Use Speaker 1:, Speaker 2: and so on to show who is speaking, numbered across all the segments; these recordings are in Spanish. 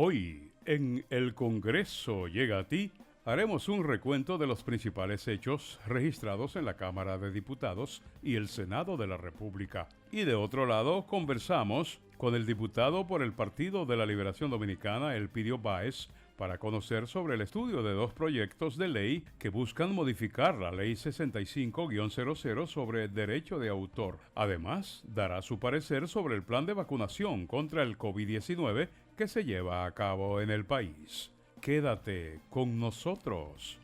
Speaker 1: Hoy, en el Congreso Llega a Ti, haremos un recuento de los principales hechos registrados en la Cámara de Diputados y el Senado de la República. Y de otro lado, conversamos con el diputado por el Partido de la Liberación Dominicana, Elpidio Báez, para conocer sobre el estudio de dos proyectos de ley que buscan modificar la Ley 65-00 sobre derecho de autor. Además, dará su parecer sobre el plan de vacunación contra el COVID-19 que se lleva a cabo en el país. Quédate con nosotros.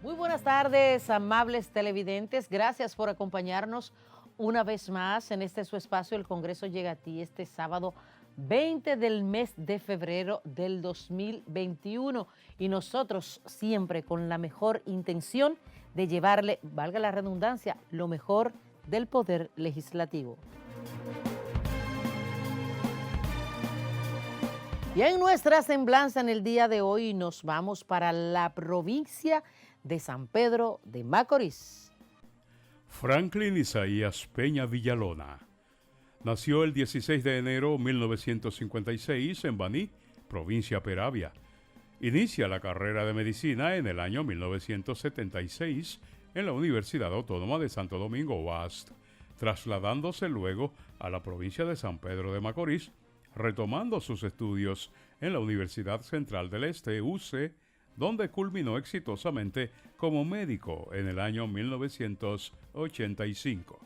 Speaker 2: Muy buenas tardes, amables televidentes. Gracias por acompañarnos una vez más en este su espacio. El Congreso Llega a Ti este sábado 20 del mes de febrero del 2021. Y nosotros siempre con la mejor intención de llevarle, valga la redundancia, lo mejor del Poder Legislativo. Y en nuestra semblanza en el día de hoy nos vamos para la provincia de San Pedro de Macorís.
Speaker 1: Franklin Isaías Peña Villalona nació el 16 de enero de 1956 en Baní, provincia Peravia. Inicia la carrera de medicina en el año 1976 en la Universidad Autónoma de Santo Domingo Oeste, trasladándose luego a la provincia de San Pedro de Macorís, retomando sus estudios en la Universidad Central del Este, UCE, donde culminó exitosamente como médico en el año 1985.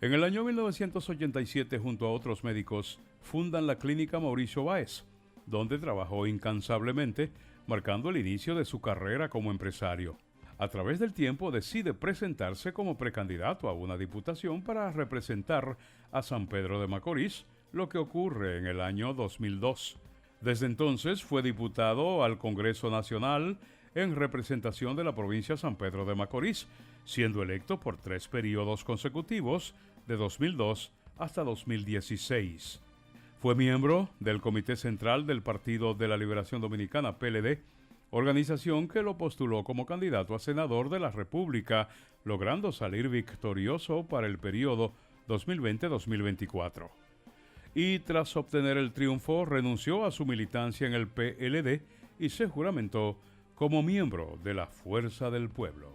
Speaker 1: En el año 1987, junto a otros médicos, fundan la Clínica Mauricio Báez, donde trabajó incansablemente, marcando el inicio de su carrera como empresario. A través del tiempo decide presentarse como precandidato a una diputación para representar a San Pedro de Macorís, lo que ocurre en el año 2002. Desde entonces fue diputado al Congreso Nacional en representación de la provincia de San Pedro de Macorís, siendo electo por 3 periodos consecutivos de 2002 hasta 2016. Fue miembro del Comité Central del Partido de la Liberación Dominicana, PLD, organización que lo postuló como candidato a senador de la República, logrando salir victorioso para el periodo 2020-2024. Y tras obtener el triunfo renunció a su militancia en el PLD y se juramentó como miembro de la Fuerza del Pueblo.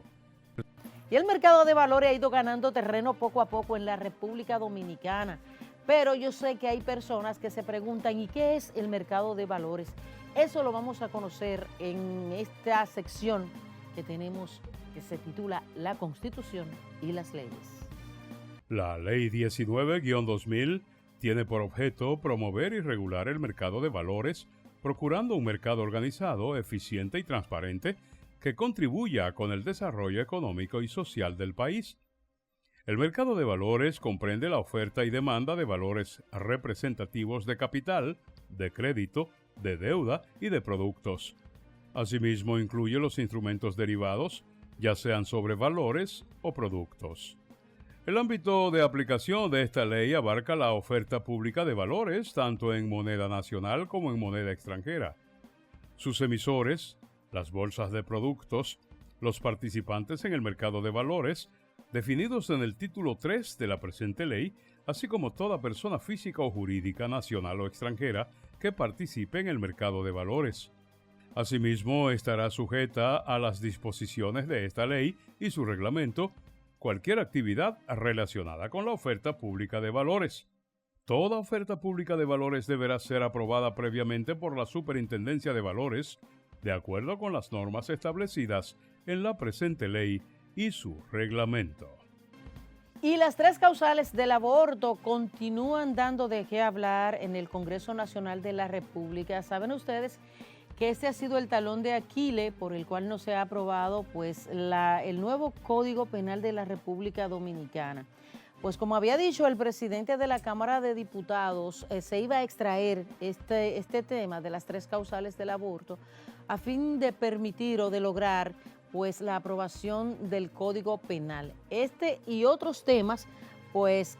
Speaker 2: Y el mercado de valores ha ido ganando terreno poco a poco en la República Dominicana, pero yo sé que hay personas que se preguntan ¿y qué es el mercado de valores? Eso lo vamos a conocer en esta sección que tenemos que se titula La Constitución y las leyes.
Speaker 1: La Ley 19-2000 tiene por objeto promover y regular el mercado de valores, procurando un mercado organizado, eficiente y transparente que contribuya con el desarrollo económico y social del país. El mercado de valores comprende la oferta y demanda de valores representativos de capital, de crédito, de deuda y de productos. Asimismo, incluye los instrumentos derivados, ya sean sobre valores o productos. El ámbito de aplicación de esta ley abarca la oferta pública de valores, tanto en moneda nacional como en moneda extranjera. Sus emisores, las bolsas de productos, los participantes en el mercado de valores, definidos en el título 3 de la presente ley, así como toda persona física o jurídica nacional o extranjera que participe en el mercado de valores. Asimismo, estará sujeta a las disposiciones de esta ley y su reglamento cualquier actividad relacionada con la oferta pública de valores. Toda oferta pública de valores deberá ser aprobada previamente por la Superintendencia de Valores, de acuerdo con las normas establecidas en la presente ley y su reglamento.
Speaker 2: Y las 3 causales del aborto continúan dando de qué hablar en el Congreso Nacional de la República. Saben ustedes que este ha sido el talón de Aquiles por el cual no se ha aprobado pues el nuevo Código Penal de la República Dominicana. Pues como había dicho el presidente de la Cámara de Diputados, se iba a extraer este tema de las 3 causales del aborto a fin de permitir o de lograr pues la aprobación del Código Penal. Este y otros temas pues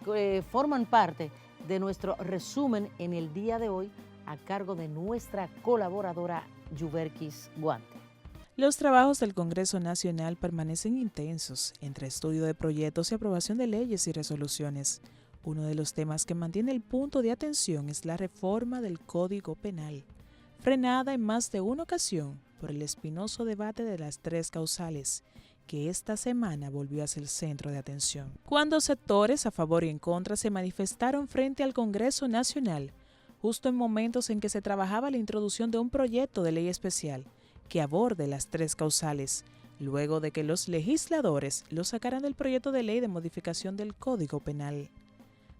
Speaker 2: forman parte de nuestro resumen en el día de hoy a cargo de nuestra colaboradora Yuberkis Guante.
Speaker 3: Los trabajos del Congreso Nacional permanecen intensos entre estudio de proyectos y aprobación de leyes y resoluciones. Uno de los temas que mantiene el punto de atención es la reforma del Código Penal. frenada en más de una ocasión por el espinoso debate de las tres causales, que esta semana volvió a ser el centro de atención. Cuando sectores a favor y en contra se manifestaron frente al Congreso Nacional, justo en momentos en que se trabajaba la introducción de un proyecto de ley especial que aborde las tres causales, luego de que los legisladores lo sacaran del proyecto de ley de modificación del Código Penal.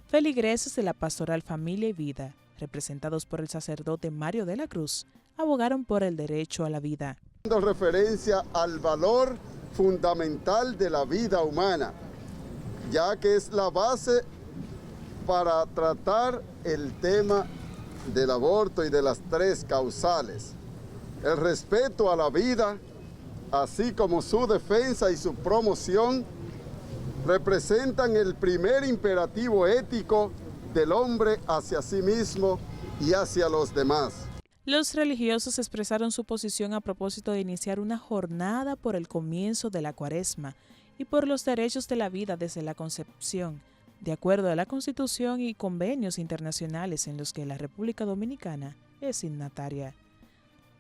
Speaker 3: Feligreses de la Pastoral Familia y Vida, representados por el sacerdote Mario de la Cruz, abogaron por el derecho a la vida.
Speaker 4: Dando referencia al valor fundamental de la vida humana, ya que es la base para tratar el tema del aborto y de las tres causales. El respeto a la vida, así como su defensa y su promoción, representan el primer imperativo ético del hombre hacia sí mismo y hacia los demás.
Speaker 3: Los religiosos expresaron su posición a propósito de iniciar una jornada por el comienzo de la Cuaresma y por los derechos de la vida desde la concepción, de acuerdo a la Constitución y convenios internacionales en los que la República Dominicana es signataria.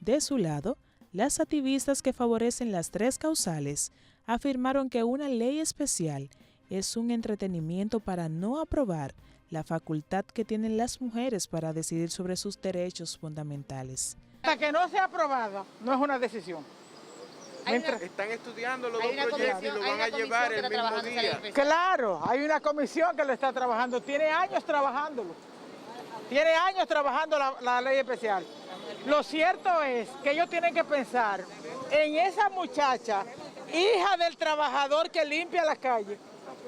Speaker 3: De su lado, las activistas que favorecen las tres causales afirmaron que una ley especial es un entretenimiento para no aprobar la facultad que tienen las mujeres para decidir sobre sus derechos fundamentales.
Speaker 5: Hasta que no sea aprobada, no es una decisión.
Speaker 6: Están estudiando los dos proyectos y lo van a llevar el mismo día.
Speaker 5: Claro, hay una comisión que lo está trabajando, tiene años trabajándolo. Tiene años trabajando la ley especial. Lo cierto es que ellos tienen que pensar en esa muchacha, hija del trabajador que limpia las calles,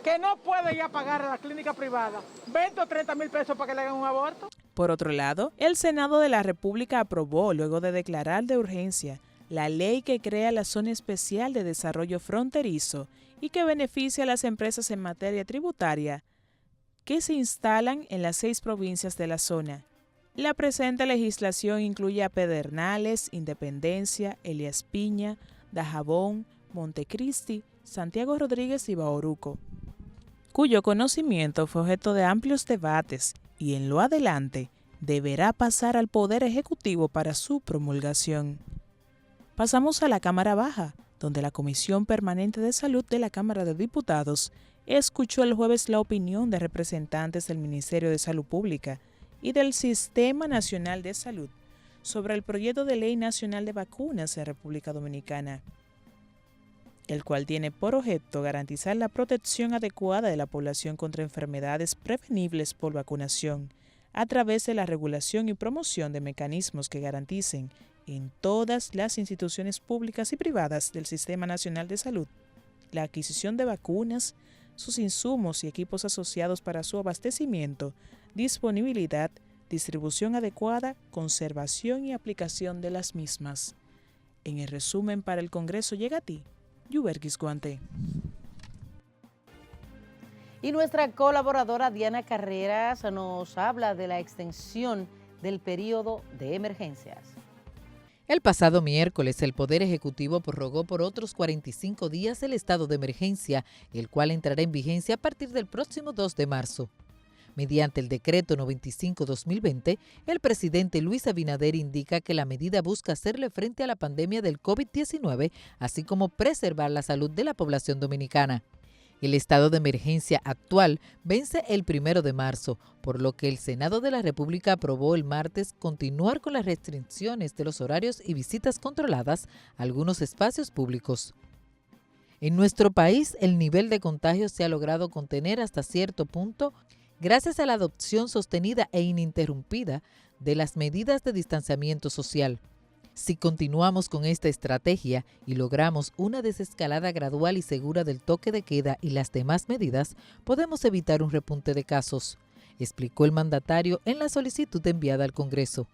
Speaker 5: que no puede ya pagar a la clínica privada 20 o 30 mil pesos para que le hagan un aborto.
Speaker 3: Por otro lado, el Senado de la República aprobó, luego de declarar de urgencia, la ley que crea la Zona Especial de Desarrollo Fronterizo y que beneficia a las empresas en materia tributaria que se instalan en las 6 provincias de la zona. La presente legislación incluye a Pedernales, Independencia, Elías Piña, Dajabón, Montecristi, Santiago Rodríguez y Bauruco, cuyo conocimiento fue objeto de amplios debates y en lo adelante deberá pasar al Poder Ejecutivo para su promulgación. Pasamos a la Cámara Baja, donde la Comisión Permanente de Salud de la Cámara de Diputados escuchó el jueves la opinión de representantes del Ministerio de Salud Pública y del Sistema Nacional de Salud sobre el proyecto de Ley Nacional de Vacunas en República Dominicana, el cual tiene por objeto garantizar la protección adecuada de la población contra enfermedades prevenibles por vacunación a través de la regulación y promoción de mecanismos que garanticen en todas las instituciones públicas y privadas del Sistema Nacional de Salud la adquisición de vacunas, sus insumos y equipos asociados para su abastecimiento, disponibilidad, distribución adecuada, conservación y aplicación de las mismas. En el resumen para el Congreso llega a ti, Yuberkis Guante.
Speaker 2: Y nuestra colaboradora Diana Carreras nos habla de la extensión del periodo de emergencias.
Speaker 7: El pasado miércoles, el Poder Ejecutivo prorrogó por otros 45 días el estado de emergencia, el cual entrará en vigencia a partir del próximo 2 de marzo. Mediante el decreto 95-2020, el presidente Luis Abinader indica que la medida busca hacerle frente a la pandemia del COVID-19, así como preservar la salud de la población dominicana. El estado de emergencia actual vence el 1 de marzo, por lo que el Senado de la República aprobó el martes continuar con las restricciones de los horarios y visitas controladas a algunos espacios públicos. En nuestro país, el nivel de contagio se ha logrado contener hasta cierto punto gracias a la adopción sostenida e ininterrumpida de las medidas de distanciamiento social. Si continuamos con esta estrategia y logramos una desescalada gradual y segura del toque de queda y las demás medidas, podemos evitar un repunte de casos, explicó el mandatario en la solicitud enviada al Congreso.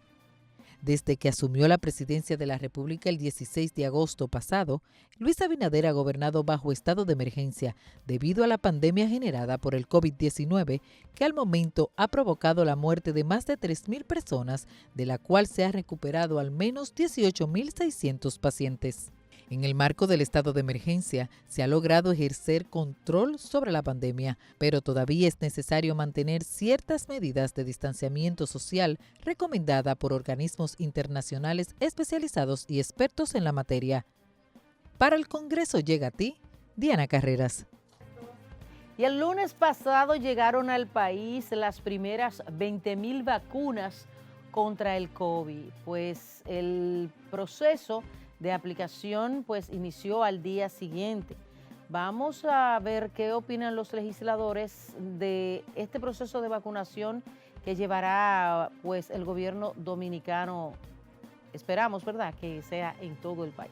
Speaker 7: Desde que asumió la presidencia de la República el 16 de agosto pasado, Luis Abinader ha gobernado bajo estado de emergencia debido a la pandemia generada por el COVID-19, que al momento ha provocado la muerte de más de 3.000 personas, de la cual se ha recuperado al menos 18.600 pacientes. En el marco del estado de emergencia, se ha logrado ejercer control sobre la pandemia, pero todavía es necesario mantener ciertas medidas de distanciamiento social recomendada por organismos internacionales especializados y expertos en la materia. Para el Congreso llega a ti, Diana Carreras.
Speaker 2: Y el lunes pasado llegaron al país las primeras 20,000 vacunas contra el COVID, pues el proceso de aplicación pues inició al día siguiente. Vamos a ver qué opinan los legisladores de este proceso de vacunación que llevará pues el gobierno dominicano. Esperamos, ¿verdad?, que sea en todo el país.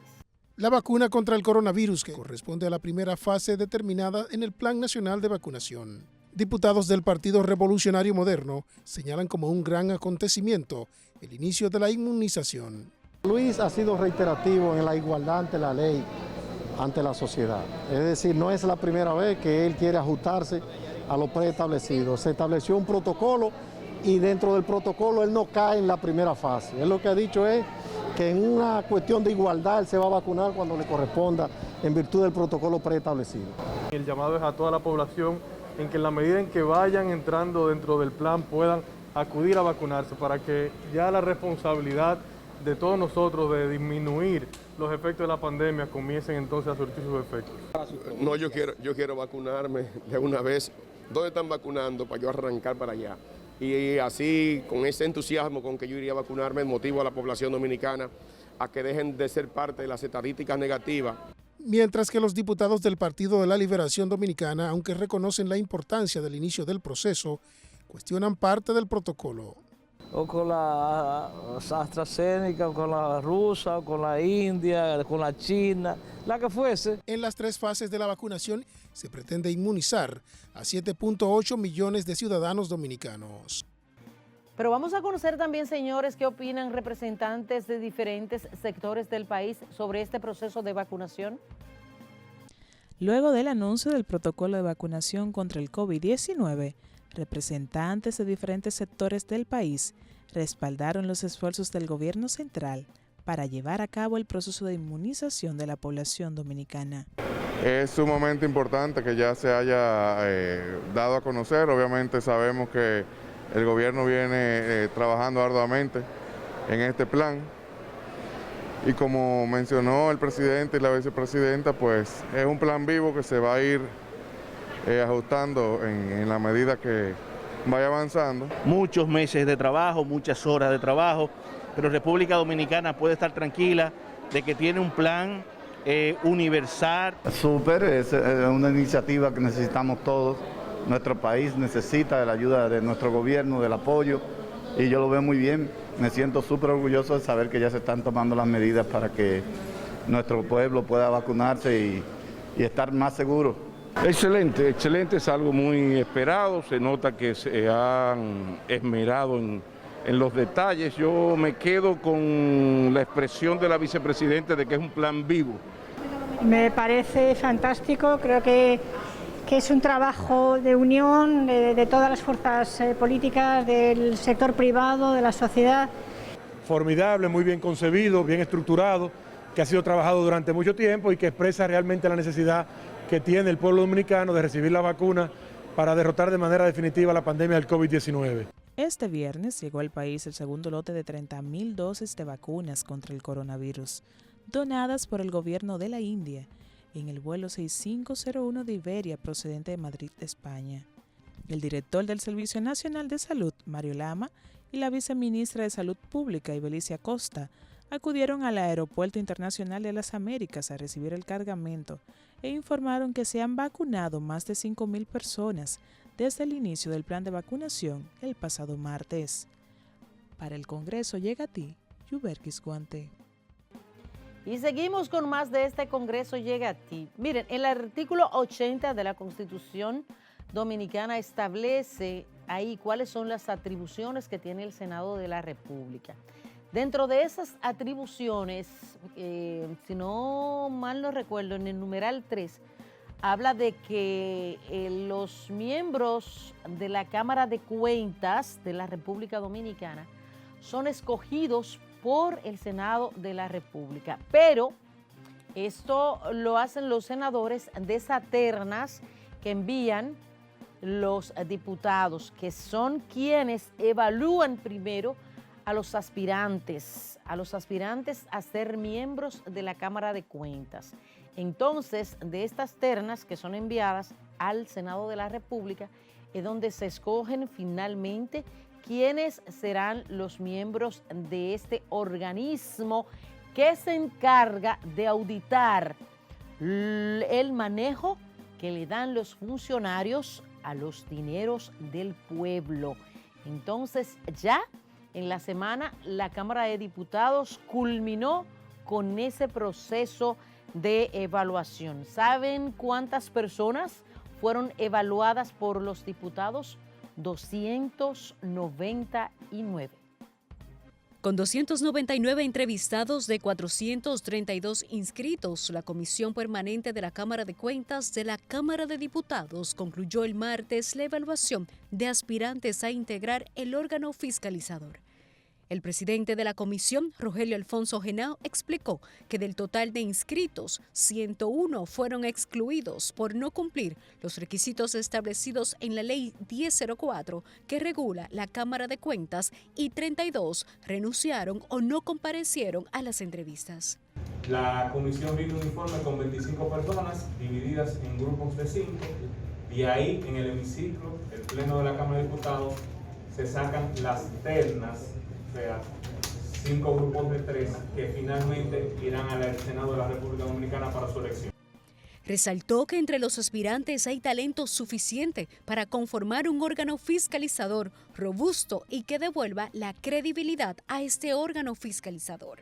Speaker 8: La vacuna contra el coronavirus, que corresponde a la primera fase determinada en el Plan Nacional de Vacunación. Diputados del Partido Revolucionario Moderno señalan como un gran acontecimiento el inicio de la inmunización.
Speaker 9: Luis ha sido reiterativo en la igualdad ante la ley, ante la sociedad. Es decir, no es la primera vez que él quiere ajustarse a lo preestablecido. Se estableció un protocolo y dentro del protocolo él no cae en la primera fase. Él lo que ha dicho es que en una cuestión de igualdad él se va a vacunar cuando le corresponda en virtud del protocolo preestablecido.
Speaker 10: El llamado es a toda la población en que en la medida en que vayan entrando dentro del plan puedan acudir a vacunarse para que ya la responsabilidad de todos nosotros de disminuir los efectos de la pandemia comiencen entonces a surtir sus efectos.
Speaker 11: No, yo quiero vacunarme de una vez. ¿Dónde están vacunando para yo arrancar para allá? Y así, con ese entusiasmo con que yo iría a vacunarme, motivo a la población dominicana a que dejen de ser parte de las estadísticas negativas.
Speaker 8: Mientras que los diputados del Partido de la Liberación Dominicana, aunque reconocen la importancia del inicio del proceso, cuestionan parte del protocolo.
Speaker 12: O con la AstraZeneca, o con la rusa, o con la India, con la China, la que fuese.
Speaker 8: En las 3 fases de la vacunación se pretende inmunizar a 7.8 millones de ciudadanos dominicanos.
Speaker 2: Pero vamos a conocer también, señores, qué opinan representantes de diferentes sectores del país sobre este proceso de vacunación.
Speaker 3: Luego del anuncio del protocolo de vacunación contra el COVID-19, representantes de diferentes sectores del país respaldaron los esfuerzos del gobierno central para llevar a cabo el proceso de inmunización de la población dominicana.
Speaker 13: Es sumamente importante que ya se haya dado a conocer. Obviamente sabemos que el gobierno viene trabajando arduamente en este plan y como mencionó el presidente y la vicepresidenta, pues es un plan vivo que se va a ir ajustando en la medida que vaya avanzando.
Speaker 14: Muchos meses de trabajo, muchas horas de trabajo, pero República Dominicana puede estar tranquila de que tiene un plan universal.
Speaker 15: Súper, es una iniciativa que necesitamos todos. Nuestro país necesita de la ayuda de nuestro gobierno, del apoyo, y yo lo veo muy bien. Me siento súper orgulloso de saber que ya se están tomando las medidas para que nuestro pueblo pueda vacunarse y estar más seguro.
Speaker 16: Excelente, excelente, es algo muy esperado, se nota que se han esmerado en los detalles. Yo me quedo con la expresión de la vicepresidenta de que es un plan vivo.
Speaker 17: Me parece fantástico, creo que es un trabajo de unión de todas las fuerzas políticas, del sector privado, de la sociedad.
Speaker 18: Formidable, muy bien concebido, bien estructurado, que ha sido trabajado durante mucho tiempo y que expresa realmente la necesidad que tiene el pueblo dominicano de recibir la vacuna para derrotar de manera definitiva la pandemia del COVID-19.
Speaker 3: Este viernes llegó al país el segundo lote de 30,000 dosis de vacunas contra el coronavirus, donadas por el gobierno de la India en el vuelo 6501 de Iberia procedente de Madrid, España. El director del Servicio Nacional de Salud, Mario Lama, y la viceministra de Salud Pública, Ibelicia Costa, acudieron al Aeropuerto Internacional de las Américas a recibir el cargamento e informaron que se han vacunado más de 5,000 personas desde el inicio del plan de vacunación el pasado martes. Para el Congreso llega a ti, Yuberkis Guante.
Speaker 2: Y seguimos con más de este Congreso llega a ti. Miren, el artículo 80 de la Constitución Dominicana establece ahí cuáles son las atribuciones que tiene el Senado de la República. Dentro de esas atribuciones, si no mal no recuerdo, en el numeral 3, habla de que los miembros de la Cámara de Cuentas de la República Dominicana son escogidos por el Senado de la República, pero Esto lo hacen los senadores de esas ternas que envían los diputados, que son quienes evalúan primero a los aspirantes a ser miembros de la Cámara de Cuentas. Entonces, de estas ternas que son enviadas al Senado de la República, es donde se escogen finalmente quiénes serán los miembros de este organismo que se encarga de auditar el manejo que le dan los funcionarios a los dineros del pueblo. Entonces, ya en la semana la Cámara de Diputados culminó con ese proceso de evaluación. ¿Saben cuántas personas fueron evaluadas por los diputados? 299.
Speaker 19: Con 299 entrevistados de 432 inscritos, la Comisión Permanente de la Cámara de Cuentas de la Cámara de Diputados concluyó el martes la evaluación de aspirantes a integrar el órgano fiscalizador. El presidente de la comisión, Rogelio Alfonso Henao, explicó que del total de inscritos, 101 fueron excluidos por no cumplir los requisitos establecidos en la Ley 1004 que regula la Cámara de Cuentas y 32 renunciaron o no comparecieron a las entrevistas.
Speaker 20: La comisión vino un informe con 25 personas divididas en grupos de 5 y ahí en el hemiciclo, el Pleno de la Cámara de Diputados, se sacan las ternas, o sea, 5 grupos de 3 que finalmente irán al Senado de la República Dominicana para su elección.
Speaker 19: Resaltó que entre los aspirantes hay talento suficiente para conformar un órgano fiscalizador robusto y que devuelva la credibilidad a este órgano fiscalizador.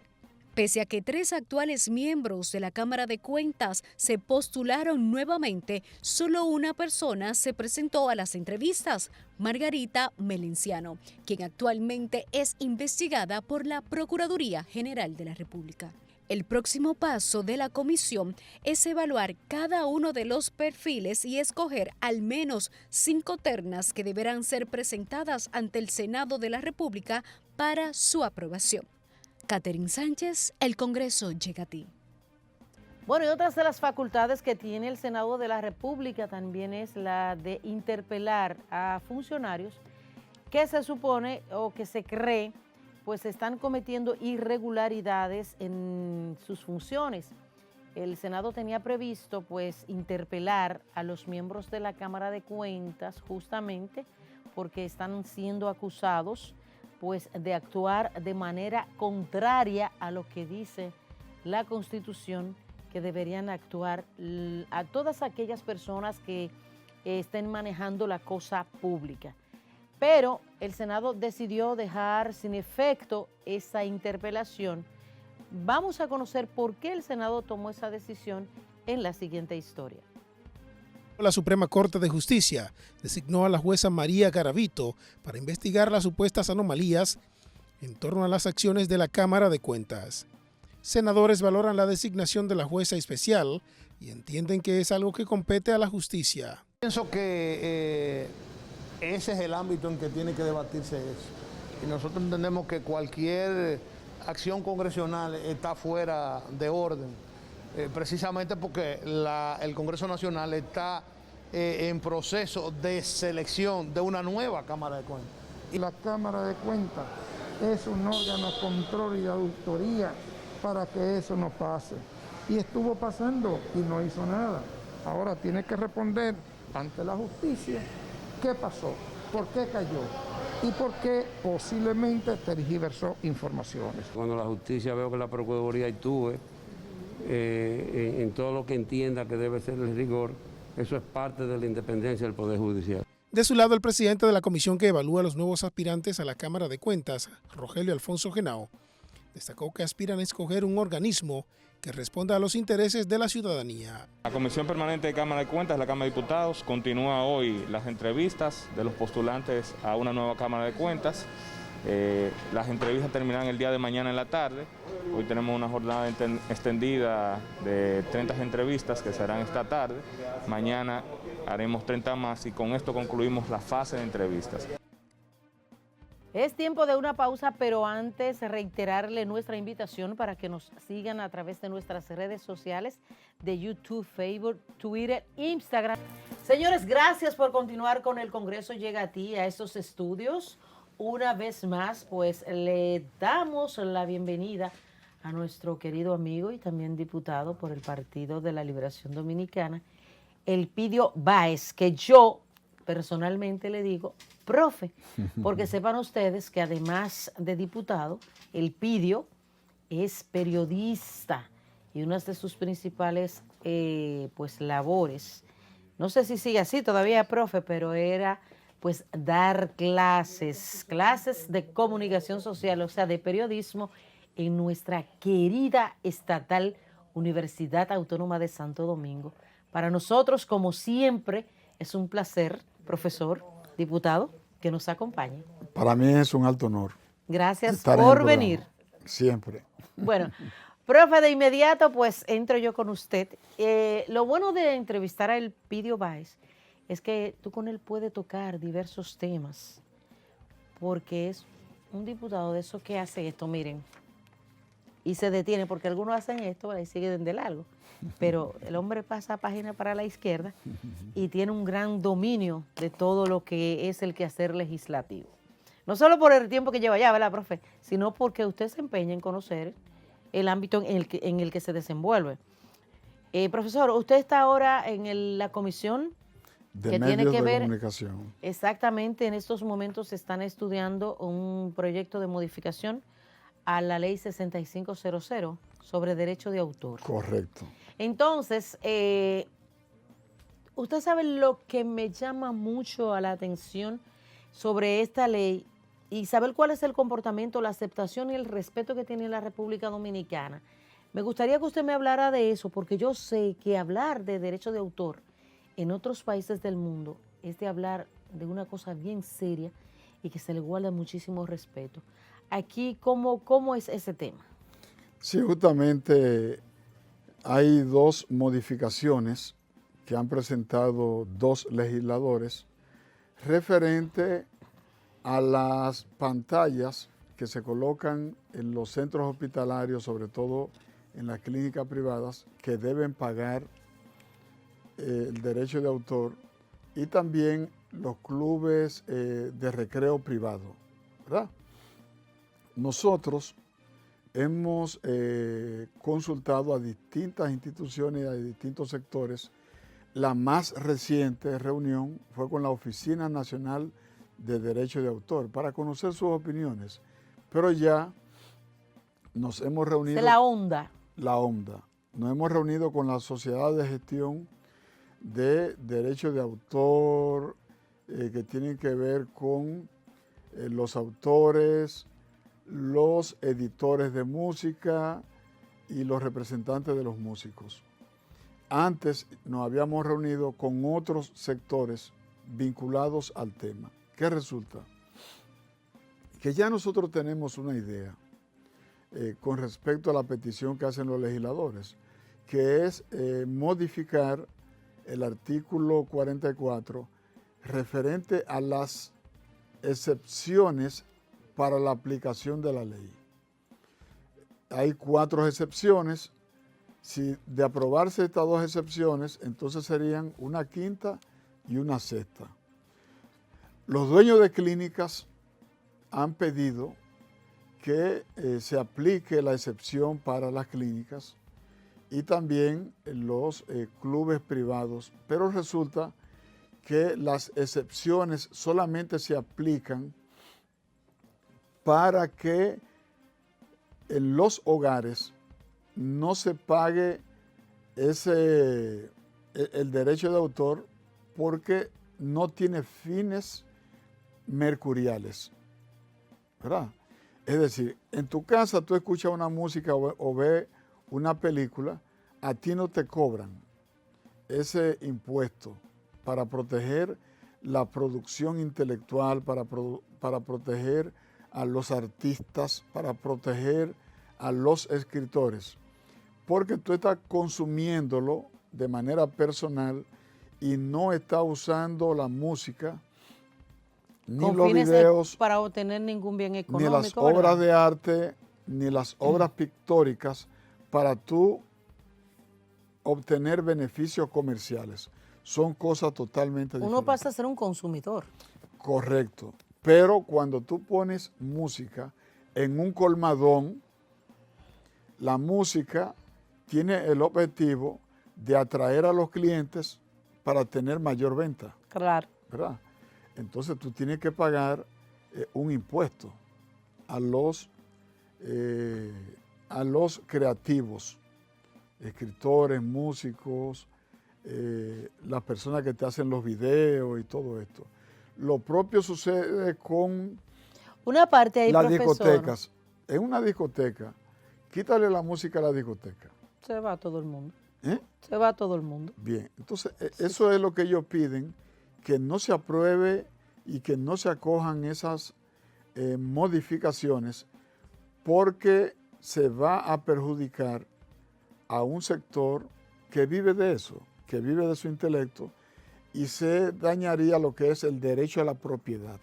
Speaker 19: Pese a que 3 actuales miembros de la Cámara de Cuentas se postularon nuevamente, solo una persona se presentó a las entrevistas, Margarita Melenciano, quien actualmente es investigada por la Procuraduría General de la República. El próximo paso de la comisión es evaluar cada uno de los perfiles y escoger al menos 5 ternas que deberán ser presentadas ante el Senado de la República para su aprobación. Catherine Sánchez, El Congreso llega a ti.
Speaker 2: Bueno, y otras de las facultades que tiene el Senado de la República también es la de interpelar a funcionarios que se supone o que se cree pues están cometiendo irregularidades en sus funciones. El Senado tenía previsto pues interpelar a los miembros de la Cámara de Cuentas justamente porque están siendo acusados pues de actuar de manera contraria a lo que dice la Constitución, que deberían actuar a todas aquellas personas que estén manejando la cosa pública. Pero el Senado decidió dejar sin efecto esa interpelación. Vamos a conocer por qué el Senado tomó esa decisión en la siguiente historia.
Speaker 8: La Suprema Corte de Justicia designó a la jueza María Garavito para investigar las supuestas anomalías en torno a las acciones de la Cámara de Cuentas. Senadores valoran la designación de la jueza especial y entienden que es algo que compete a la justicia.
Speaker 21: Pienso que ese es el ámbito en que tiene que debatirse eso. Y nosotros entendemos que cualquier acción congresional está fuera de orden. Precisamente porque el Congreso Nacional está en proceso de selección de una nueva Cámara de Cuentas.
Speaker 22: Y la Cámara de Cuentas es un órgano de control y de auditoría para que eso no pase. Y estuvo pasando y no hizo nada. Ahora tiene que responder ante la justicia qué pasó, por qué cayó y por qué posiblemente tergiversó informaciones.
Speaker 23: Cuando la justicia veo que la Procuraduría actúe en todo lo que entienda que debe ser el rigor, eso es parte de la independencia del Poder Judicial.
Speaker 8: De su lado, el presidente de la comisión que evalúa a los nuevos aspirantes a la Cámara de Cuentas, Rogelio Alfonso Henao, destacó que aspiran a escoger un organismo que responda a los intereses de la ciudadanía.
Speaker 24: La Comisión Permanente de Cámara de Cuentas, la Cámara de Diputados, continúa hoy las entrevistas de los postulantes a una nueva Cámara de Cuentas. Las entrevistas terminarán el día de mañana en la tarde. Hoy tenemos una jornada extendida de 30 entrevistas que serán esta tarde. Mañana haremos 30 más y con esto concluimos la fase de entrevistas.
Speaker 2: Es tiempo de una pausa, pero antes reiterarle nuestra invitación para que nos sigan a través de nuestras redes sociales de YouTube, Facebook, Twitter, Instagram. Señores, gracias por continuar con El Congreso Llega a Ti, a estos estudios. Una vez más, pues le damos la bienvenida a nuestro querido amigo y también diputado por el Partido de la Liberación Dominicana, Elpidio Báez, que yo personalmente le digo profe, porque sepan ustedes que además de diputado, Elpidio es periodista y una de sus principales pues labores, no sé si sigue así todavía, profe, pero era pues dar clases de comunicación social, o sea, de periodismo en nuestra querida estatal Universidad Autónoma de Santo Domingo. Para nosotros, como siempre, es un placer, profesor, diputado, que nos acompañe.
Speaker 1: Para mí es un alto honor.
Speaker 2: Gracias por venir.
Speaker 1: Siempre.
Speaker 2: Bueno, profe, de inmediato pues entro yo con usted. Lo bueno de entrevistar a Elpidio Báez es que tú con él puedes tocar diversos temas, porque es un diputado de esos que hace esto, miren, y se detiene, porque algunos hacen esto y siguen de largo, pero el hombre pasa página para la izquierda y tiene un gran dominio de todo lo que es el quehacer legislativo. No solo por el tiempo que lleva allá, ¿verdad, profe? Sino porque usted se empeña en conocer el ámbito en el que se desenvuelve. Profesor, usted está ahora en la comisión
Speaker 1: de
Speaker 2: que
Speaker 1: medios
Speaker 2: tiene que
Speaker 1: de
Speaker 2: ver
Speaker 1: comunicación.
Speaker 2: Exactamente, en estos momentos se están estudiando un proyecto de modificación a la ley 6500 sobre derecho de autor.
Speaker 1: Correcto.
Speaker 2: Entonces, usted sabe lo que me llama mucho a la atención sobre esta ley y saber cuál es el comportamiento, la aceptación y el respeto que tiene la República Dominicana. Me gustaría que usted me hablara de eso, porque yo sé que hablar de derecho de autor en otros países del mundo es de hablar de una cosa bien seria y que se le guarda muchísimo respeto. Aquí, ¿cómo es ese tema?
Speaker 1: Sí, justamente hay dos modificaciones que han presentado dos legisladores referente a las pantallas que se colocan en los centros hospitalarios, sobre todo en las clínicas privadas, que deben pagar el derecho de autor, y también los clubes de recreo privado, ¿verdad? Nosotros hemos consultado a distintas instituciones y a distintos sectores. La más reciente reunión fue con la Oficina Nacional de Derecho de Autor para conocer sus opiniones, pero ya nos hemos reunido...
Speaker 2: La ONDA.
Speaker 1: La ONDA. Nos hemos reunido con la Sociedad de Gestión de Derecho de Autor, que tienen que ver con los autores, los editores de música y los representantes de los músicos. Antes nos habíamos reunido con otros sectores vinculados al tema. ¿Qué resulta? Que ya nosotros tenemos una idea con respecto a la petición que hacen los legisladores, que es modificar el artículo 44 referente a las excepciones para la aplicación de la ley. Hay 4 excepciones. Si de aprobarse estas 2 excepciones, entonces serían una quinta y una sexta. Los dueños de clínicas han pedido que se aplique la excepción para las clínicas y también los clubes privados, pero resulta que las excepciones solamente se aplican para que en los hogares no se pague el derecho de autor, porque no tiene fines mercuriales, ¿verdad? Es decir, en tu casa tú escuchas una música o ves una película, a ti no te cobran ese impuesto para proteger la producción intelectual, para proteger a los artistas, para proteger a los escritores, porque tú estás consumiéndolo de manera personal y no estás usando la música, ni
Speaker 2: con
Speaker 1: los
Speaker 2: fines
Speaker 1: videos,
Speaker 2: para obtener ningún bien económico.
Speaker 1: ni las obras de arte, ni las obras pictóricas para tú obtener beneficios comerciales. Son cosas totalmente diferentes.
Speaker 2: Uno pasa a ser un consumidor.
Speaker 1: Correcto. Pero cuando tú pones música en un colmadón, la música tiene el objetivo de atraer a los clientes para tener mayor venta.
Speaker 2: Claro.
Speaker 1: ¿Verdad? Entonces tú tienes que pagar un impuesto a los creativos, escritores, músicos, las personas que te hacen los videos y todo esto. Lo propio sucede con
Speaker 2: una parte ahí,
Speaker 1: las
Speaker 2: profesor,
Speaker 1: discotecas. En una discoteca, quítale la música a la discoteca.
Speaker 2: Se va todo el mundo.
Speaker 1: ¿Eh?
Speaker 2: Se va todo el mundo.
Speaker 1: Bien, entonces eso es lo que ellos piden, que no se apruebe y que no se acojan esas modificaciones, porque se va a perjudicar a un sector que vive de eso, que vive de su intelecto, y se dañaría lo que es el derecho a la propiedad.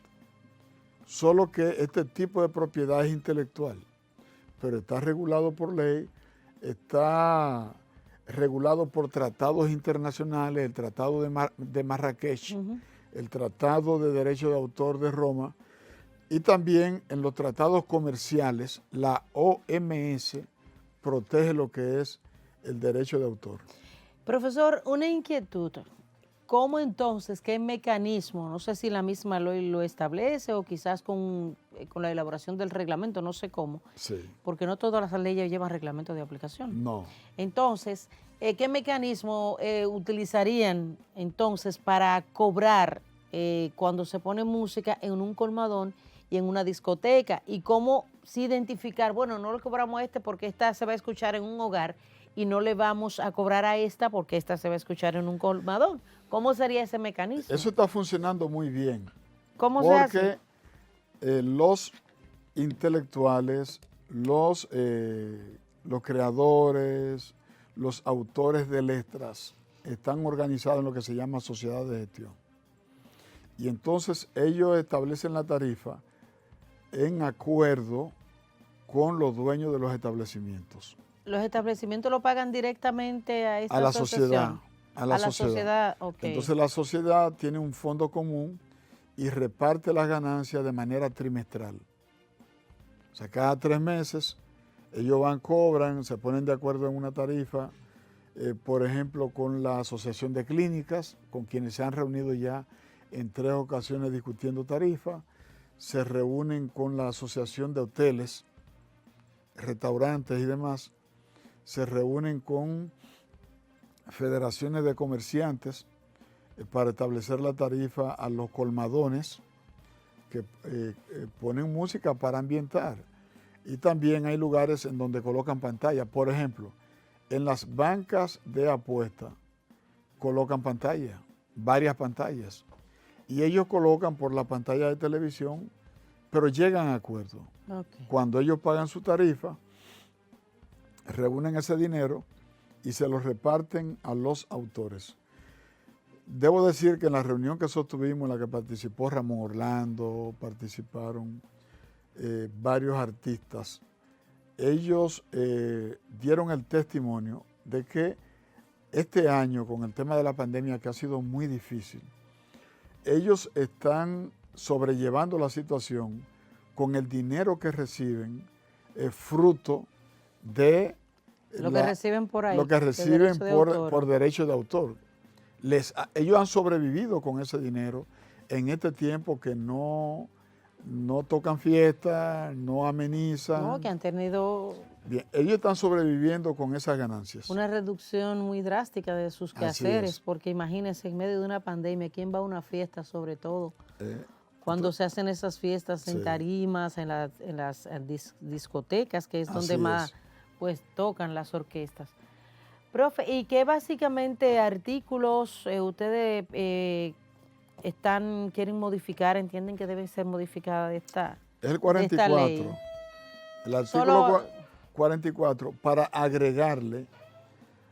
Speaker 1: Solo que este tipo de propiedad es intelectual, pero está regulado por ley, está regulado por tratados internacionales, el Tratado de Marrakech, el Tratado de Derecho de Autor de Roma, y también en los tratados comerciales, la OMS protege lo que es el derecho de autor.
Speaker 2: Profesor, una inquietud. ¿Cómo entonces, qué mecanismo? No sé si la misma ley lo establece o quizás con la elaboración del reglamento, no sé cómo.
Speaker 1: Sí.
Speaker 2: Porque no todas las leyes llevan reglamento de aplicación.
Speaker 1: No.
Speaker 2: Entonces, ¿qué mecanismo utilizarían entonces para cobrar cuando se pone música en un colmadón y en una discoteca? ¿Y cómo se identificar? Bueno, no le cobramos porque esta se va a escuchar en un hogar y no le vamos a cobrar a esta porque esta se va a escuchar en un colmadón. ¿Cómo sería ese mecanismo?
Speaker 1: Eso está funcionando muy bien.
Speaker 2: ¿Cómo se hace?
Speaker 1: Porque los intelectuales, los creadores, los autores de letras están organizados en lo que se llama sociedad de gestión. Y entonces ellos establecen la tarifa en acuerdo con los dueños de los establecimientos.
Speaker 2: ¿Los establecimientos lo pagan directamente a esta
Speaker 1: la
Speaker 2: asociación?
Speaker 1: sociedad. A la sociedad.
Speaker 2: Okay.
Speaker 1: Entonces la sociedad tiene un fondo común y reparte las ganancias de manera trimestral. O sea, cada 3 meses ellos van, cobran, se ponen de acuerdo en una tarifa, por ejemplo, con la Asociación de Clínicas, con quienes se han reunido ya en 3 ocasiones discutiendo tarifas, se reúnen con la Asociación de Hoteles, Restaurantes y demás, se reúnen con federaciones de comerciantes para establecer la tarifa a los colmadones que ponen música para ambientar. Y también hay lugares en donde colocan pantallas. Por ejemplo, en las bancas de apuesta colocan pantallas, varias pantallas. Y ellos colocan por la pantalla de televisión, pero llegan a acuerdo.
Speaker 2: Okay.
Speaker 1: Cuando ellos pagan su tarifa, reúnen ese dinero y se lo reparten a los autores. Debo decir que en la reunión que sostuvimos, en la que participó Ramón Orlando, participaron varios artistas, ellos dieron el testimonio de que este año, con el tema de la pandemia, que ha sido muy difícil, ellos están sobrellevando la situación con el dinero que reciben, fruto de
Speaker 2: lo que reciben por ahí.
Speaker 1: Lo que reciben por derecho de autor. Ellos han sobrevivido con ese dinero en este tiempo que no tocan fiestas, no amenizan.
Speaker 2: No, que han tenido...
Speaker 1: Bien, ellos están sobreviviendo con esas ganancias.
Speaker 2: Una reducción muy drástica de sus quehaceres, porque imagínense, en medio de una pandemia, ¿quién va a una fiesta sobre todo? Cuando se hacen esas fiestas en tarimas, en las discotecas, que es donde más pues tocan las orquestas. Profe, ¿y qué básicamente artículos ustedes quieren modificar, entienden que deben ser modificadas de esta ley?
Speaker 1: Es el 44. El artículo 44, para agregarle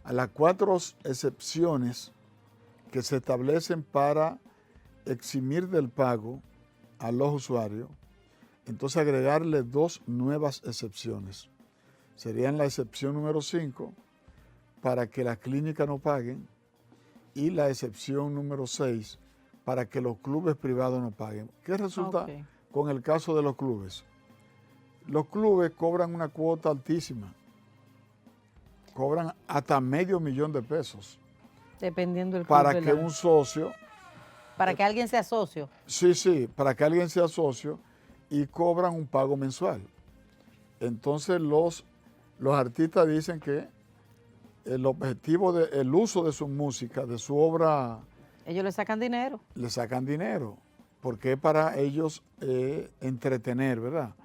Speaker 1: a las 4 excepciones que se establecen para eximir del pago a los usuarios, entonces agregarle 2 nuevas excepciones. Serían la excepción número 5 para que las clínicas no paguen y la excepción número 6 para que los clubes privados no paguen. ¿Qué resulta con el caso de los clubes? Los clubes cobran una cuota altísima. Cobran hasta $500,000 de pesos.
Speaker 2: Dependiendo del club.
Speaker 1: Para que un socio...
Speaker 2: Para que alguien sea socio.
Speaker 1: Sí, para que alguien sea socio y cobran un pago mensual. Entonces los artistas dicen que el objetivo del uso de su música, de su obra...
Speaker 2: Ellos le sacan dinero.
Speaker 1: Le sacan dinero, porque es para ellos entretener, ¿verdad?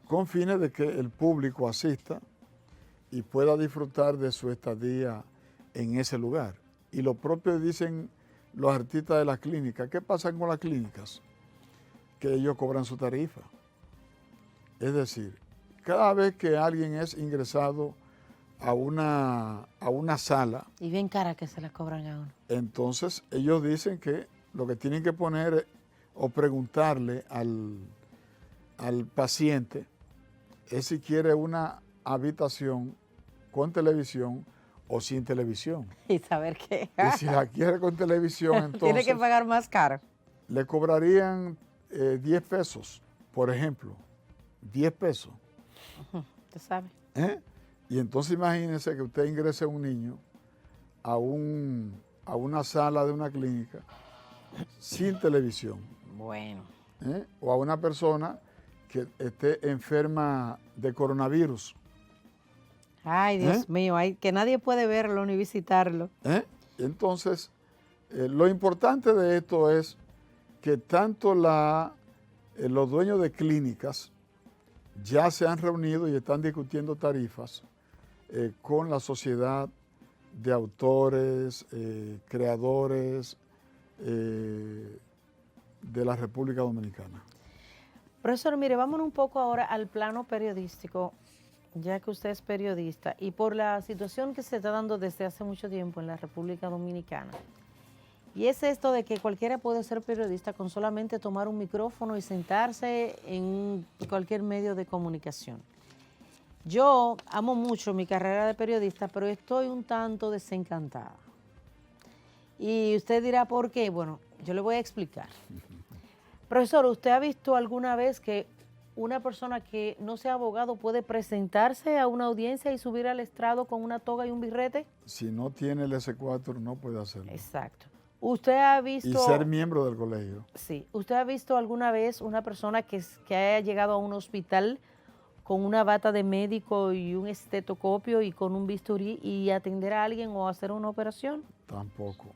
Speaker 1: Con fines de que el público asista y pueda disfrutar de su estadía en ese lugar. Y lo propio dicen los artistas de las clínicas. ¿Qué pasa con las clínicas? Que ellos cobran su tarifa. Es decir, cada vez que alguien es ingresado a una sala...
Speaker 2: Y bien cara que se las cobran a uno.
Speaker 1: Entonces ellos dicen que lo que tienen que poner o preguntarle al paciente es si quiere una habitación con televisión o sin televisión.
Speaker 2: Y saber qué.
Speaker 1: Y si la quiere con televisión, entonces...
Speaker 2: Tiene que pagar más caro.
Speaker 1: Le cobrarían 10 pesos, por ejemplo. 10 pesos.
Speaker 2: Usted sabe.
Speaker 1: Y entonces imagínense que usted ingrese a un niño a una sala de una clínica sin televisión.
Speaker 2: Bueno.
Speaker 1: O a una persona que esté enferma de coronavirus.
Speaker 2: Ay, Dios mío, que nadie puede verlo ni visitarlo.
Speaker 1: Entonces, lo importante de esto es que tanto los dueños de clínicas ya se han reunido y están discutiendo tarifas con la sociedad de autores, creadores de la República Dominicana.
Speaker 2: Profesor, mire, vámonos un poco ahora al plano periodístico, ya que usted es periodista, y por la situación que se está dando desde hace mucho tiempo en la República Dominicana. Y es esto de que cualquiera puede ser periodista con solamente tomar un micrófono y sentarse en cualquier medio de comunicación. Yo amo mucho mi carrera de periodista, pero estoy un tanto desencantada. Y usted dirá, ¿por qué? Bueno, yo le voy a explicar. Profesor, ¿usted ha visto alguna vez que una persona que no sea abogado puede presentarse a una audiencia y subir al estrado con una toga y un birrete?
Speaker 1: Si no tiene el S4, no puede hacerlo.
Speaker 2: Exacto. ¿Usted ha visto...
Speaker 1: Y ser miembro del colegio.
Speaker 2: Sí. ¿Usted ha visto alguna vez una persona que haya llegado a un hospital con una bata de médico y un estetoscopio y con un bisturí y atender a alguien o hacer una operación?
Speaker 1: Tampoco.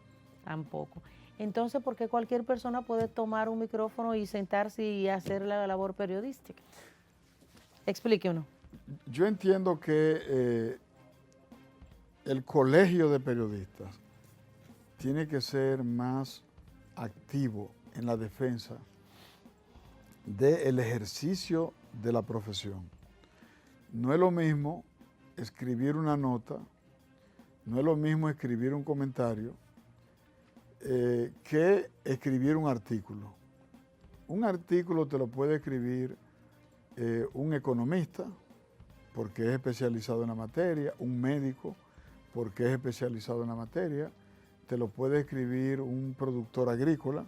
Speaker 2: Tampoco. Entonces, ¿por qué cualquier persona puede tomar un micrófono y sentarse y hacer la labor periodística? Explique uno.
Speaker 1: Yo entiendo que el colegio de periodistas tiene que ser más activo en la defensa del ejercicio de la profesión. No es lo mismo escribir una nota, no es lo mismo escribir un comentario, que escribir un artículo. Un artículo te lo puede escribir un economista, porque es especializado en la materia, un médico, porque es especializado en la materia, te lo puede escribir un productor agrícola,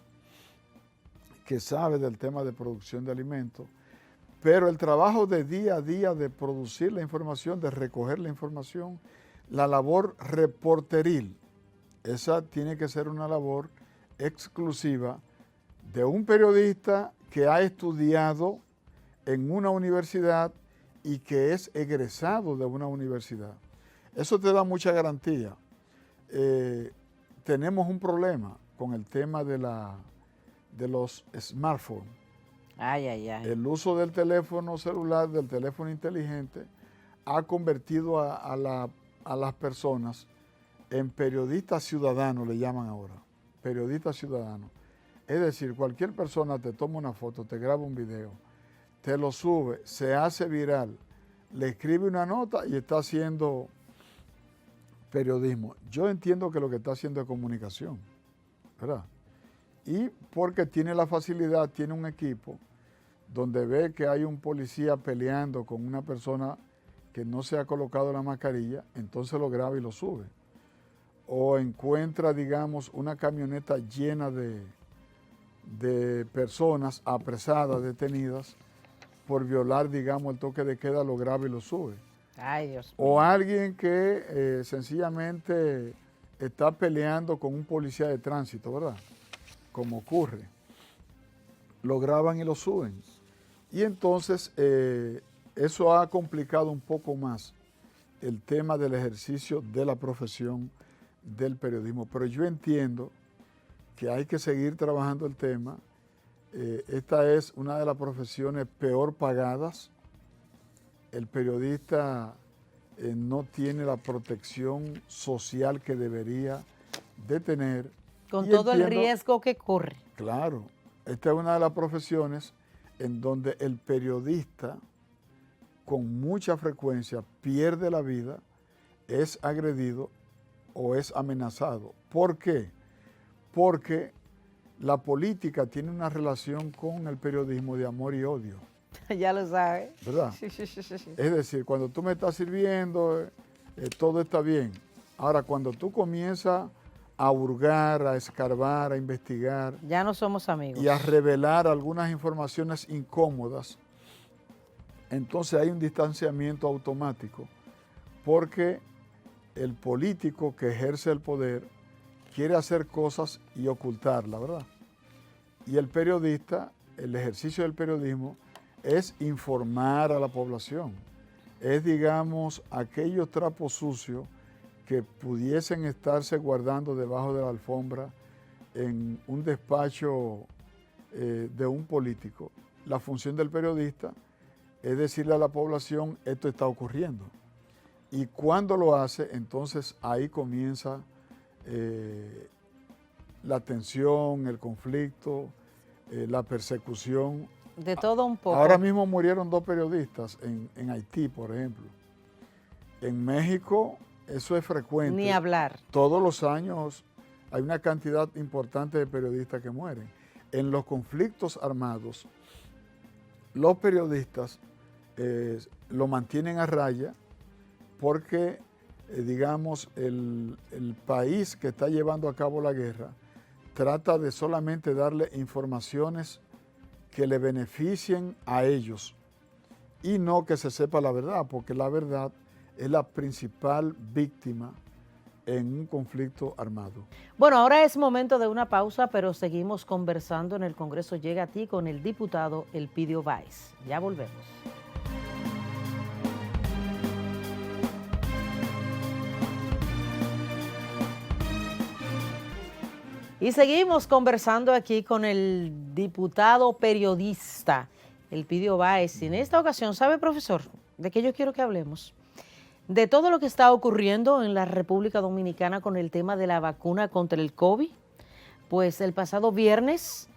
Speaker 1: que sabe del tema de producción de alimentos, pero el trabajo de día a día de producir la información, de recoger la información, la labor reporteril, esa tiene que ser una labor exclusiva de un periodista que ha estudiado en una universidad y que es egresado de una universidad. Eso te da mucha garantía. Tenemos un problema con el tema de los smartphones. El uso del teléfono celular, del teléfono inteligente, ha convertido a las personas en periodistas ciudadanos, le llaman ahora, periodistas ciudadanos. Es decir, cualquier persona te toma una foto, te graba un video, te lo sube, se hace viral, le escribe una nota y está haciendo periodismo. Yo entiendo que lo que está haciendo es comunicación, ¿verdad? y porque tiene la facilidad, tiene un equipo donde ve que hay un policía peleando con una persona que no se ha colocado la mascarilla, entonces lo graba y lo sube. O encuentra, digamos, una camioneta llena de personas apresadas, detenidas, por violar, digamos, el toque de queda, lo graba y lo sube.
Speaker 2: Ay, Dios mío.
Speaker 1: O alguien que sencillamente está peleando con un policía de tránsito, ¿verdad? Como ocurre. Lo graban y lo suben. Y entonces eso ha complicado un poco más el tema del ejercicio de la profesión del periodismo. Pero yo entiendo que hay que seguir trabajando el tema. Esta es una de las profesiones peor pagadas. El periodista no tiene la protección social que debería de tener.
Speaker 2: Con todo el riesgo que corre.
Speaker 1: Claro, esta es una de las profesiones en donde el periodista con mucha frecuencia pierde la vida, es agredido o es amenazado. ¿Por qué? Porque la política tiene una relación con el periodismo de amor y odio.
Speaker 2: Ya lo sabe.
Speaker 1: ¿Verdad?
Speaker 2: Sí.
Speaker 1: Es decir, cuando tú me estás sirviendo, todo está bien. Ahora, cuando tú comienzas a hurgar, a escarbar, a investigar.
Speaker 2: Ya no somos amigos.
Speaker 1: Y a revelar algunas informaciones incómodas, entonces hay un distanciamiento automático, porque el político que ejerce el poder quiere hacer cosas y ocultarla, ¿verdad? Y el periodista, el ejercicio del periodismo es informar a la población, es, digamos, aquellos trapos sucios que pudiesen estarse guardando debajo de la alfombra en un despacho de un político. La función del periodista es decirle a la población, esto está ocurriendo. Y cuando lo hace, entonces ahí comienza la tensión, el conflicto, la persecución.
Speaker 2: De todo un poco.
Speaker 1: Ahora mismo murieron 2 periodistas en Haití, por ejemplo. En México eso es frecuente.
Speaker 2: Ni hablar.
Speaker 1: Todos los años hay una cantidad importante de periodistas que mueren. En los conflictos armados, los periodistas lo mantienen a raya porque, digamos, el país que está llevando a cabo la guerra trata de solamente darle informaciones que le beneficien a ellos y no que se sepa la verdad, porque la verdad es la principal víctima en un conflicto armado.
Speaker 2: Bueno, ahora es momento de una pausa, pero seguimos conversando en el Congreso Llega a Ti con el diputado Elpidio Báez. Ya volvemos. Y seguimos conversando aquí con el diputado periodista Elpidio Báez. Y en esta ocasión, ¿sabe, profesor, de qué yo quiero que hablemos? De todo lo que está ocurriendo en la República Dominicana con el tema de la vacuna contra el COVID. Pues el pasado viernes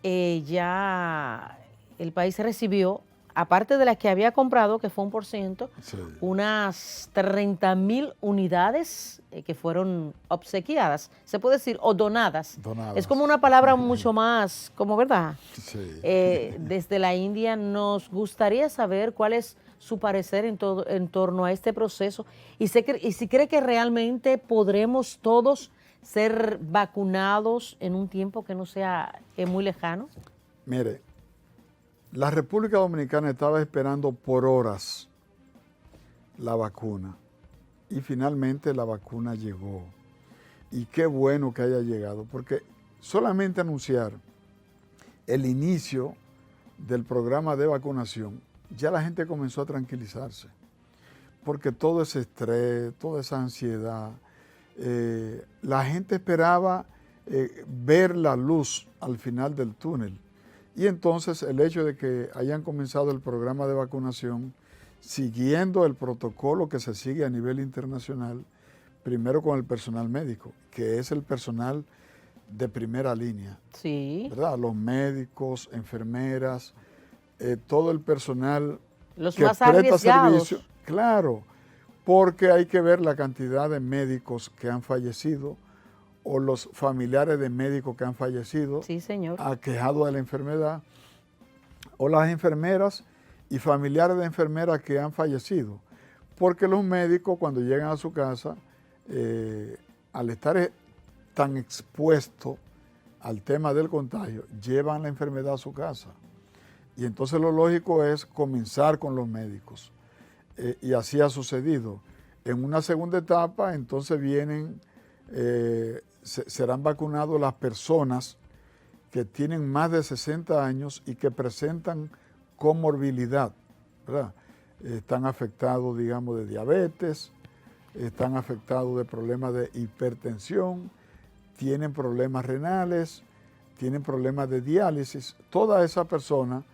Speaker 2: ya el país recibió, aparte de las que había comprado, que fue 1%, sí, unas 30,000 unidades que fueron obsequiadas, se puede decir, o donadas. Es como una palabra mucho más, como verdad.
Speaker 1: Sí.
Speaker 2: Desde la India nos gustaría saber cuál es su parecer en torno a este proceso y si cree que realmente podremos todos ser vacunados en un tiempo que no sea muy lejano.
Speaker 1: Mire, la República Dominicana estaba esperando por horas la vacuna y finalmente la vacuna llegó. Y qué bueno que haya llegado, porque solamente anunciar el inicio del programa de vacunación, ya la gente comenzó a tranquilizarse, porque todo ese estrés, toda esa ansiedad, la gente esperaba ver la luz al final del túnel. Y entonces el hecho de que hayan comenzado el programa de vacunación siguiendo el protocolo que se sigue a nivel internacional, primero con el personal médico, que es el personal de primera línea.
Speaker 2: Sí.
Speaker 1: ¿Verdad? Los médicos, enfermeras, todo el personal
Speaker 2: los
Speaker 1: que
Speaker 2: más
Speaker 1: presta
Speaker 2: arriesgados.
Speaker 1: servicio. Claro, porque hay que ver la cantidad de médicos que han fallecido o los familiares de médicos que han fallecido,
Speaker 2: sí, señor,
Speaker 1: aquejados de la enfermedad, o las enfermeras y familiares de enfermeras que han fallecido, porque los médicos cuando llegan a su casa, al estar tan expuestos al tema del contagio, llevan la enfermedad a su casa. Y entonces lo lógico es comenzar con los médicos. Y así ha sucedido. En una segunda etapa, entonces serán vacunados las personas que tienen más de 60 años y que presentan comorbilidad, ¿verdad? Están afectados, digamos, de diabetes, están afectados de problemas de hipertensión, tienen problemas renales, tienen problemas de diálisis. Todas esas personas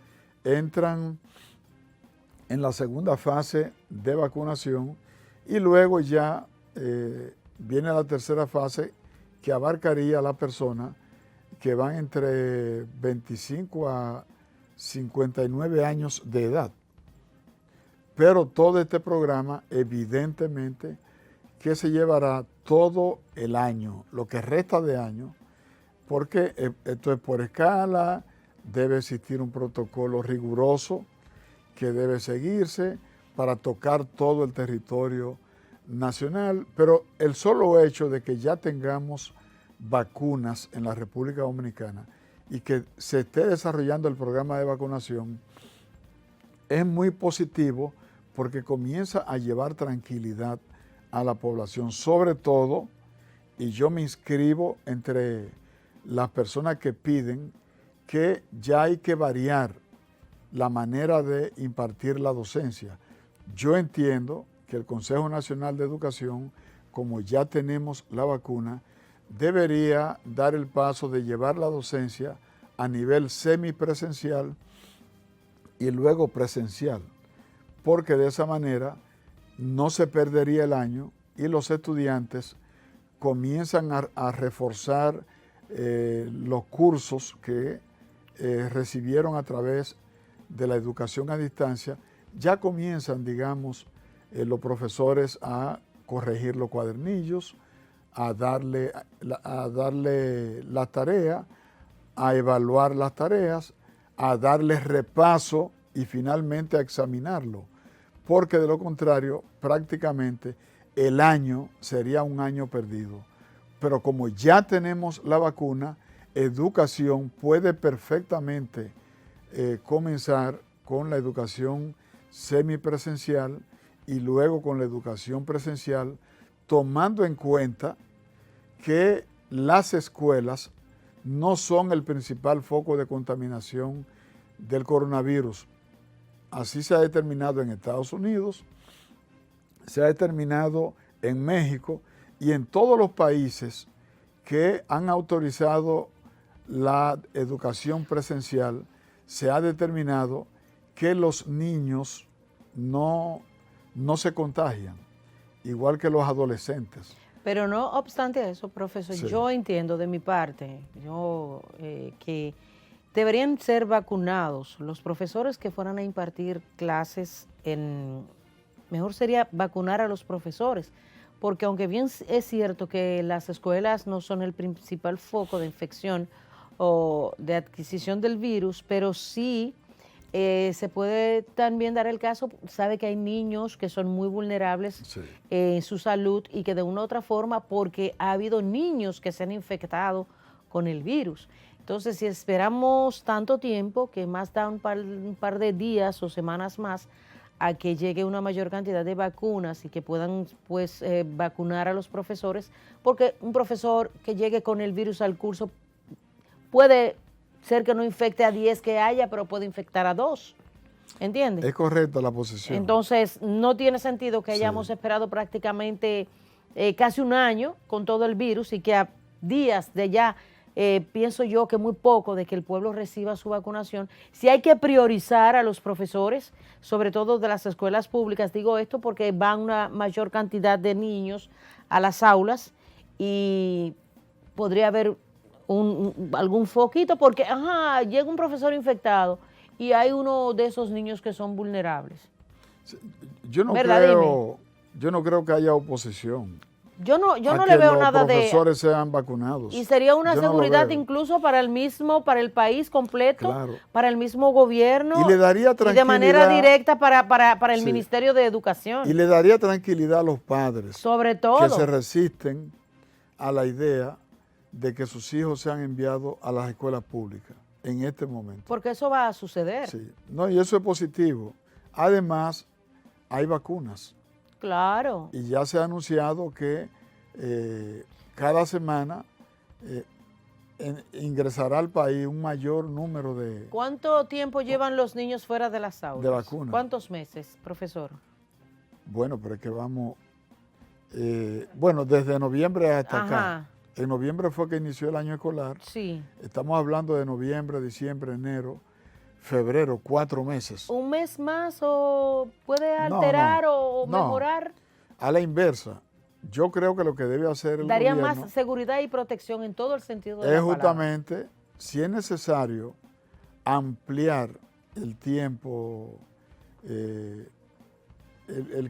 Speaker 1: entran en la segunda fase de vacunación y luego ya viene la tercera fase que abarcaría a las personas que van entre 25 a 59 años de edad. Pero todo este programa evidentemente que se llevará todo el año, lo que resta de año, porque esto es por escala, debe existir un protocolo riguroso que debe seguirse para tocar todo el territorio nacional, pero el solo hecho de que ya tengamos vacunas en la República Dominicana y que se esté desarrollando el programa de vacunación es muy positivo porque comienza a llevar tranquilidad a la población, sobre todo, y yo me inscribo entre las personas que piden que ya hay que variar la manera de impartir la docencia. Yo entiendo que el Consejo Nacional de Educación, como ya tenemos la vacuna, debería dar el paso de llevar la docencia a nivel semipresencial y luego presencial, porque de esa manera no se perdería el año y los estudiantes comienzan a reforzar los cursos que recibieron a través de la educación a distancia. Ya comienzan, digamos, los profesores a corregir los cuadernillos, a darle la tarea, a evaluar las tareas, a darle repaso y finalmente a examinarlo, porque de lo contrario prácticamente el año sería un año perdido. Pero como ya tenemos la vacuna, educación puede perfectamente comenzar con la educación semipresencial y luego con la educación presencial, tomando en cuenta que las escuelas no son el principal foco de contaminación del coronavirus. Así se ha determinado en Estados Unidos, se ha determinado en México y en todos los países que han autorizado la educación presencial, se ha determinado que los niños no se contagian, igual que los adolescentes.
Speaker 2: Pero no obstante eso, profesor,
Speaker 1: Sí.
Speaker 2: yo entiendo de mi parte, que deberían ser vacunados los profesores que fueran a impartir clases mejor sería vacunar a los profesores, porque aunque bien es cierto que las escuelas no son el principal foco de infección o de adquisición del virus, pero sí se puede también dar el caso, sabe que hay niños que son muy vulnerables en su salud y que de una u otra forma, porque ha habido niños que se han infectado con el virus. Entonces, si esperamos tanto tiempo, que más da un par de días o semanas más, a que llegue una mayor cantidad de vacunas y que puedan pues vacunar a los profesores, porque un profesor que llegue con el virus al curso puede ser que no infecte a 10 que haya, pero puede infectar a 2, ¿entiendes?
Speaker 1: Es correcta la posición.
Speaker 2: Entonces, no tiene sentido que hayamos esperado prácticamente casi un año con todo el virus y que a días de ya, pienso yo que muy poco de que el pueblo reciba su vacunación. Si hay que priorizar a los profesores, sobre todo de las escuelas públicas, digo esto porque van una mayor cantidad de niños a las aulas y podría haber algún foquito porque, llega un profesor infectado y hay uno de esos niños que son vulnerables.
Speaker 1: Yo no creo que haya oposición.
Speaker 2: Yo no
Speaker 1: a
Speaker 2: le
Speaker 1: que
Speaker 2: veo
Speaker 1: los
Speaker 2: nada de...
Speaker 1: profesores sean vacunados.
Speaker 2: Y sería una
Speaker 1: Yo no lo
Speaker 2: seguridad
Speaker 1: veo.
Speaker 2: incluso para el país completo,
Speaker 1: Claro.
Speaker 2: para el mismo gobierno.
Speaker 1: Y le daría
Speaker 2: y de manera
Speaker 1: tranquilidad.
Speaker 2: directa para el
Speaker 1: Sí.
Speaker 2: Ministerio de Educación.
Speaker 1: Y le daría tranquilidad a los padres.
Speaker 2: Sobre todo.
Speaker 1: Que se resisten a la idea de que sus hijos sean enviados a las escuelas públicas en este momento.
Speaker 2: Porque eso va a suceder.
Speaker 1: Sí. No, y eso es positivo. Además, hay vacunas.
Speaker 2: Claro.
Speaker 1: Y ya se ha anunciado que cada semana ingresará al país un mayor número de
Speaker 2: ¿Cuánto tiempo llevan los niños fuera de las aulas?
Speaker 1: De vacunas.
Speaker 2: ¿Cuántos meses, profesor?
Speaker 1: Bueno, pero es que vamos, bueno, desde noviembre hasta
Speaker 2: Ajá.
Speaker 1: acá. En noviembre fue que inició el año escolar.
Speaker 2: Sí.
Speaker 1: Estamos hablando de noviembre, diciembre, enero, febrero, 4 meses.
Speaker 2: ¿Un mes más o puede
Speaker 1: No,
Speaker 2: alterar
Speaker 1: no,
Speaker 2: o
Speaker 1: no.
Speaker 2: mejorar?
Speaker 1: A la inversa, yo creo que lo que debe hacer el
Speaker 2: Daría
Speaker 1: gobierno
Speaker 2: más seguridad y protección en todo el sentido de
Speaker 1: es
Speaker 2: la palabra.
Speaker 1: justamente, si es necesario, ampliar el tiempo, el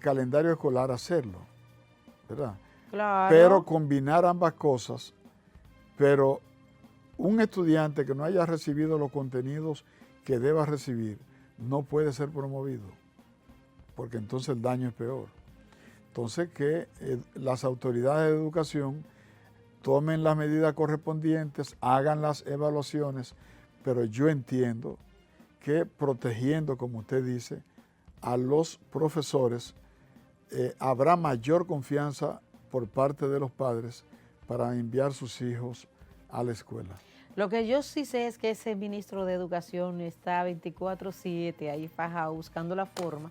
Speaker 1: calendario escolar, hacerlo, ¿verdad?
Speaker 2: Claro.
Speaker 1: Pero combinar ambas cosas, pero un estudiante que no haya recibido los contenidos que deba recibir no puede ser promovido, porque entonces el daño es peor. Entonces que las autoridades de educación tomen las medidas correspondientes, hagan las evaluaciones, pero yo entiendo que protegiendo, como usted dice, a los profesores, habrá mayor confianza por parte de los padres para enviar sus hijos a la escuela.
Speaker 2: Lo que yo sí sé es que ese ministro de Educación está 24/7 ahí fajado buscando la forma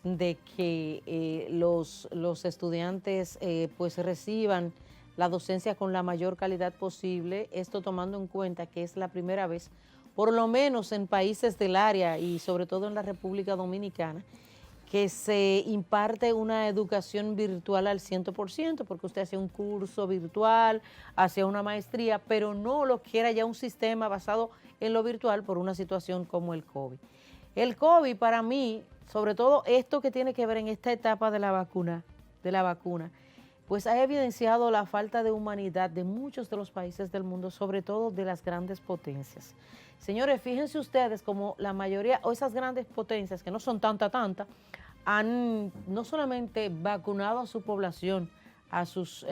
Speaker 2: de que los estudiantes pues reciban la docencia con la mayor calidad posible, esto tomando en cuenta que es la primera vez, por lo menos en países del área y sobre todo en la República Dominicana, que se imparte una educación virtual al 100%, porque usted hace un curso virtual, hace una maestría, pero no lo quiera ya un sistema basado en lo virtual por una situación como el COVID. El COVID para mí, sobre todo esto que tiene que ver en esta etapa de la vacuna, pues ha evidenciado la falta de humanidad de muchos de los países del mundo, sobre todo de las grandes potencias. Señores, fíjense ustedes como la mayoría, o esas grandes potencias, que no son tanta, han no solamente vacunado a su población, a sus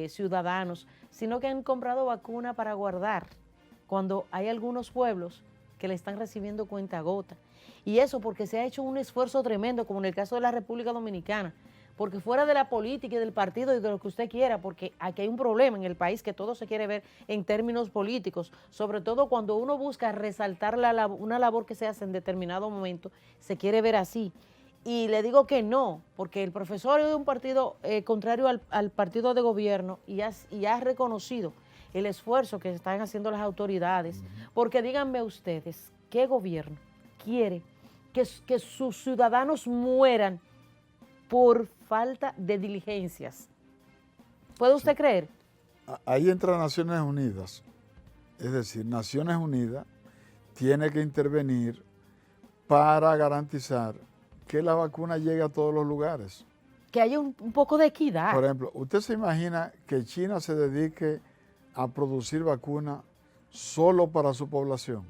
Speaker 2: ciudadanos, sino que han comprado vacuna para guardar, cuando hay algunos pueblos que le están recibiendo cuentagota. Y eso porque se ha hecho un esfuerzo tremendo, como en el caso de la República Dominicana, porque fuera de la política y del partido y de lo que usted quiera, porque aquí hay un problema en el país que todo se quiere ver en términos políticos, sobre todo cuando uno busca resaltar una labor que se hace en determinado momento, se quiere ver así. Y le digo que no, porque el profesor es de un partido contrario al partido de gobierno y ha reconocido el esfuerzo que están haciendo las autoridades, porque díganme ustedes, ¿qué gobierno quiere que sus ciudadanos mueran por falta de diligencias? ¿Puede usted creer?
Speaker 1: Ahí entra Naciones Unidas. Es decir, Naciones Unidas tiene que intervenir para garantizar que la vacuna llegue a todos los lugares.
Speaker 2: Que haya un poco de equidad.
Speaker 1: Por ejemplo, ¿usted se imagina que China se dedique a producir vacuna solo para su población?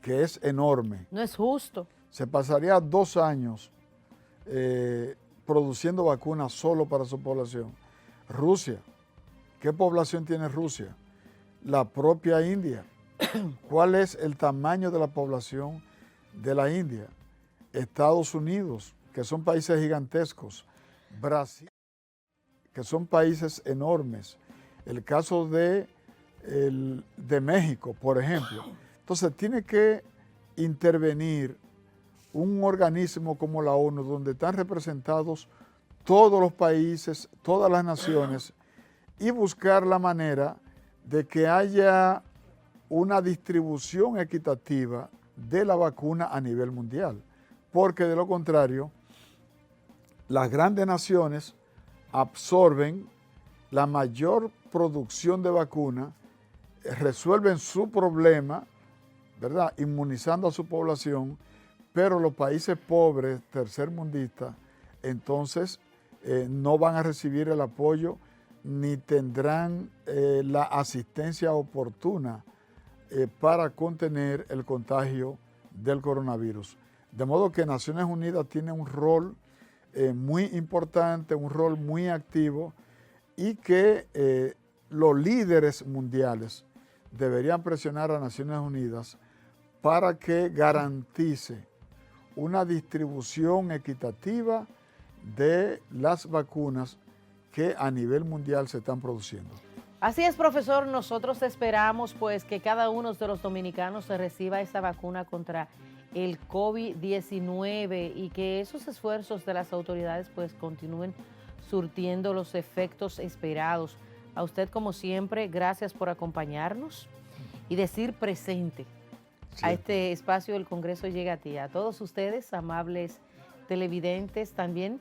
Speaker 1: Que es enorme.
Speaker 2: No es justo.
Speaker 1: Se pasaría 2 años produciendo vacunas solo para su población. Rusia, ¿qué población tiene Rusia? La propia India. ¿Cuál es el tamaño de la población de la India? Estados Unidos, que son países gigantescos. Brasil, que son países enormes. El caso de México, por ejemplo. Entonces tiene que intervenir un organismo como la ONU, donde están representados todos los países, todas las naciones, y buscar la manera de que haya una distribución equitativa de la vacuna a nivel mundial, porque de lo contrario, las grandes naciones absorben la mayor producción de vacuna, resuelven su problema, ¿verdad?, inmunizando a su población, pero los países pobres, tercermundistas, entonces no van a recibir el apoyo ni tendrán la asistencia oportuna para contener el contagio del coronavirus. De modo que Naciones Unidas tiene un rol muy importante, un rol muy activo, y que los líderes mundiales deberían presionar a Naciones Unidas para que garantice una distribución equitativa de las vacunas que a nivel mundial se están produciendo.
Speaker 2: Así es, profesor, nosotros esperamos pues que cada uno de los dominicanos se reciba esta vacuna contra el COVID-19 y que esos esfuerzos de las autoridades pues continúen surtiendo los efectos esperados. A usted, como siempre, gracias por acompañarnos y decir presente a este espacio del Congreso Llega a Ti. A todos ustedes, amables televidentes, también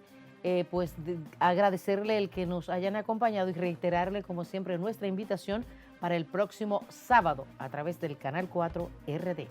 Speaker 2: agradecerle el que nos hayan acompañado y reiterarle, como siempre, nuestra invitación para el próximo sábado a través del Canal 4 RD.